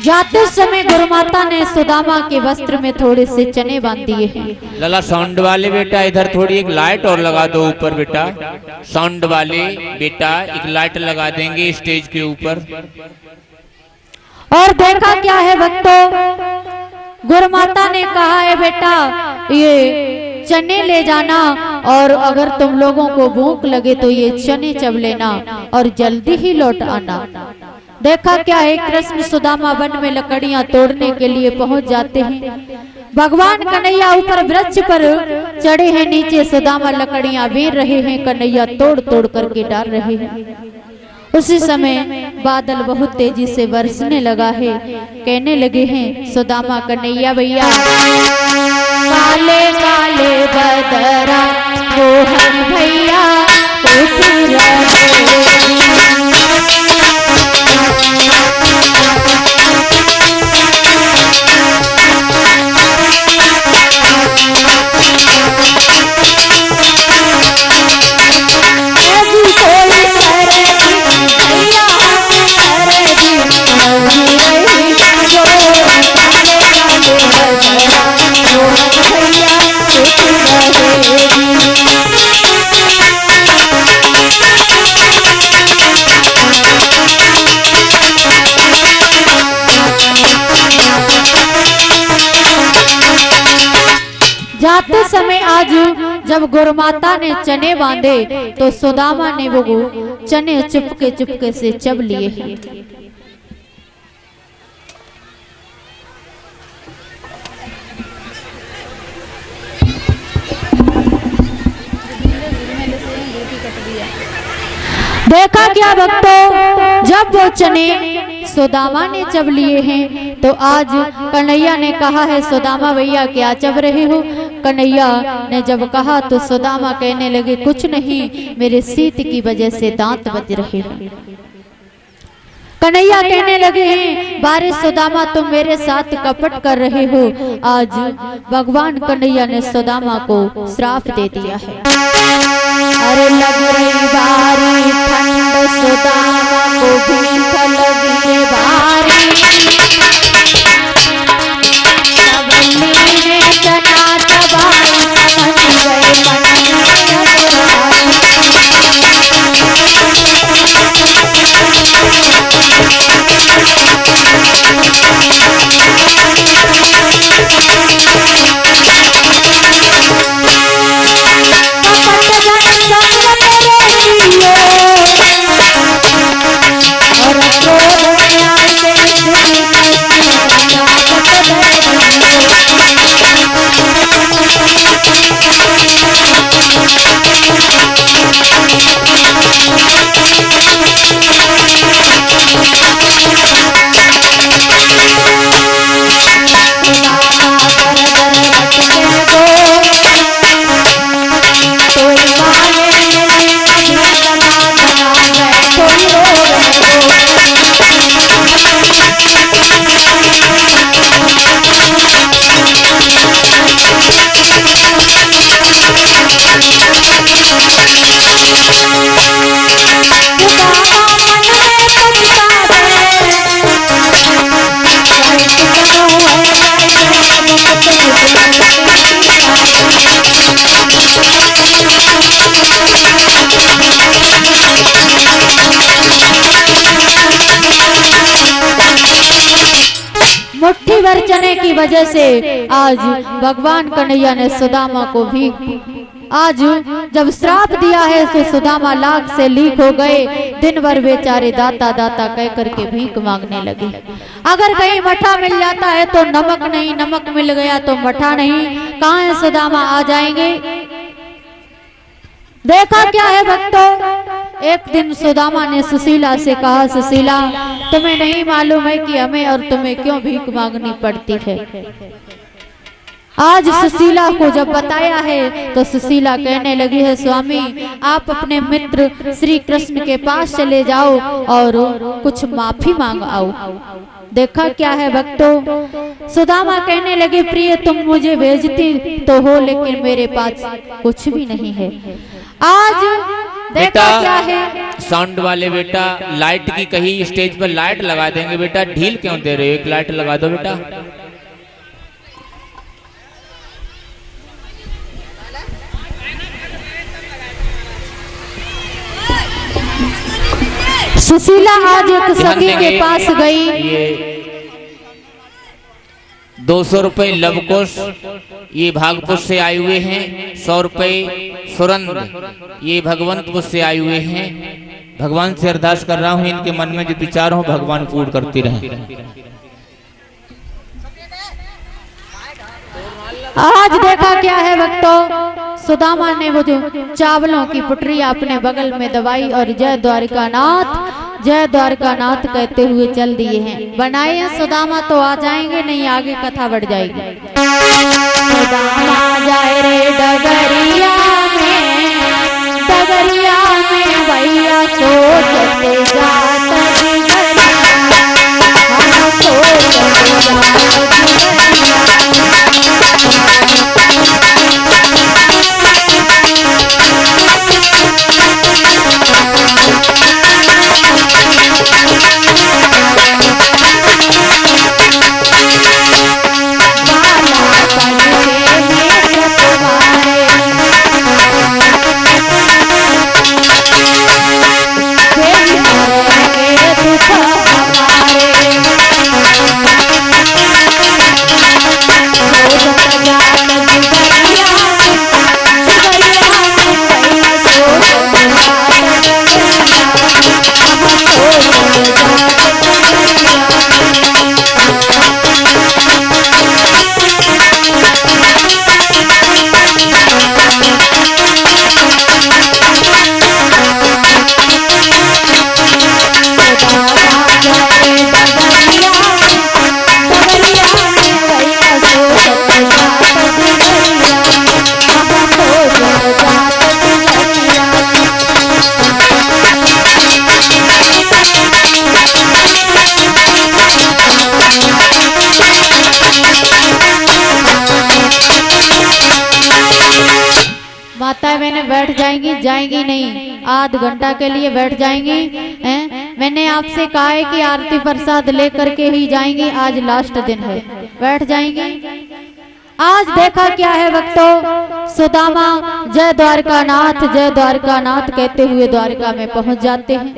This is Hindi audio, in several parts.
जाते समय गुरुमाता ने सुदामा के वस्त्र में थोड़े से चने बांध दिए हैं। लला साउंड वाले बेटा इधर थोड़ी एक लाइट और लगा दो ऊपर बेटा। साउंड वाले बेटा एक लाइट लगा देंगे स्टेज के ऊपर। और देखा क्या है भक्तों, गुरुमाता ने कहा है बेटा ये चने ले जाना और अगर तुम लोगों को भूख लगे तो ये चने चब लेना और जल्दी ही लौट आना। देखा क्या है, कृष्ण सुदामा वन में लकड़ियां तोड़ने के लिए पहुंच जाते हैं। भगवान कन्हैया ऊपर वृक्ष पर चढ़े हैं, नीचे सुदामा लकड़ियां बेर रहे हैं, कन्हैया तोड़ तोड़ करके डाल रहे हैं। उसी समय बादल बहुत तेजी से बरसने लगा है। कहने लगे हैं सुदामा कन्हैया भैया, काले काले बदरा मोहन भैया जाते समय आज जब गुरुमाता ने चने बांधे तो सुदामा ने वो चने चुपके से चब लिए हैं। देखा क्या भक्तों, जब वो चने सुदामा ने चब लिए हैं तो आज कन्हैया ने कहा है सुदामा भैया क्या चब रहे हो। कन्हैया ने जब कहा तो सुदामा कहने लगे कुछ नहीं, मेरे शीत की वजह से दांत बज रहे हैं। कन्हैया कहने लगे हैं बारे सुदामा तुम मेरे साथ कपट कर रहे हो। आज भगवान कन्हैया ने सुदामा को श्राप दे दिया है। अरे लग रही बारी ठंड सुदामा को भीख लगी बारी, चना चबाई समझ गए और मुट्ठी भर चने की वजह से आज भगवान कन्हैया ने सुदामा को भी आज जब श्राप दिया है तो सुदामा लाख से लीक हो गए। दिन भर बेचारे दाता दाता कह करके भीख मांगने लगे। अगर कहीं मठा मिल जाता है तो नमक नहीं, नमक मिल गया तो मठा नहीं, कहाँ है सुदामा आ जाएंगे। देखा क्या है भक्तों, एक दिन सुदामा ने सुशीला से कहा, सुशीला तुम्हें नहीं मालूम है कि हमें और तुम्हें क्यों भीख मांगनी पड़ती है। आज सुशीला को जब बताया है तो सुशीला कहने लगी है, स्वामी आप अपने मित्र श्री कृष्ण के पास चले जाओ और कुछ माफी मांग आओ। देखा क्या है भक्तों, सुदामा कहने लगे, प्रिय तुम मुझे भेजती तो हो लेकिन मेरे पास कुछ भी नहीं है। आज देखा क्या है, साउंड वाले बेटा लाइट की कहीं स्टेज पर लाइट लगा देंगे बेटा, ढील क्यों दे रहे हो, एक लाइट लगा दो बेटा। सुशीला आज एक सखी के पास गई। ये 200 रुपए लवकुश ये भागपुर से आए हुए हैं, 100 रुपए सुरंद ये भगवंतपुर से आए हुए हैं। भगवान से अरदास कर रहा हूं इनके मन में जो विचार हो भगवान पूर्ण करते रहें। आज देखा क्या है भक्तों, सुदामा ने वो जो चावलों की पुटरी अपने बगल में दबाई और जय द्वारकानाथ कहते हुए चल दिए हैं। बनाए हैं सुदामा तो आ जाएंगे, नहीं आगे कथा बढ़ जाएगी। सुदामा जाए रे डगरिया में भैया सोचते जात माता मैंने बैठ जाएंगी नहीं, आध घंटा के लिए बैठ जाएंगी हैं? मैंने आपसे कहा है कि आरती प्रसाद लेकर के ही जाएंगी, आज लास्ट दिन है, बैठ जाएंगी। आज देखा क्या है भक्तों, सुदामा जय द्वारकानाथ कहते हुए द्वारका में पहुंच जाते हैं।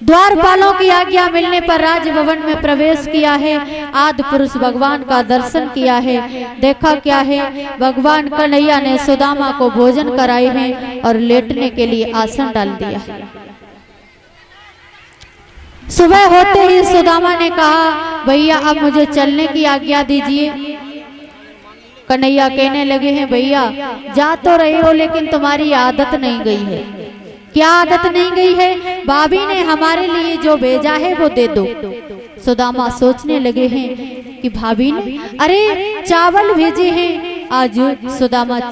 द्वारपालों की आज्ञा मिलने पर राजभवन में प्रवेश किया है, आदि पुरुष भगवान का दर्शन किया है। देखा क्या है, भगवान कन्हैया ने सुदामा को भोजन कराए हैं और लेटने के लिए आसन डाल दिया। सुबह होते ही सुदामा ने कहा, भैया अब मुझे चलने की आज्ञा दीजिए। कन्हैया कहने लगे हैं, भैया जा तो रहे हो लेकिन तुम्हारी आदत नहीं गई है। क्या आदत नहीं गई है? भाभी ने हमारे लिए जो भेजा है वो दे दो। सुदामा सोचने लगे हैं कि भाभी ने अरे चावल भेजे हैं। आज सुदामा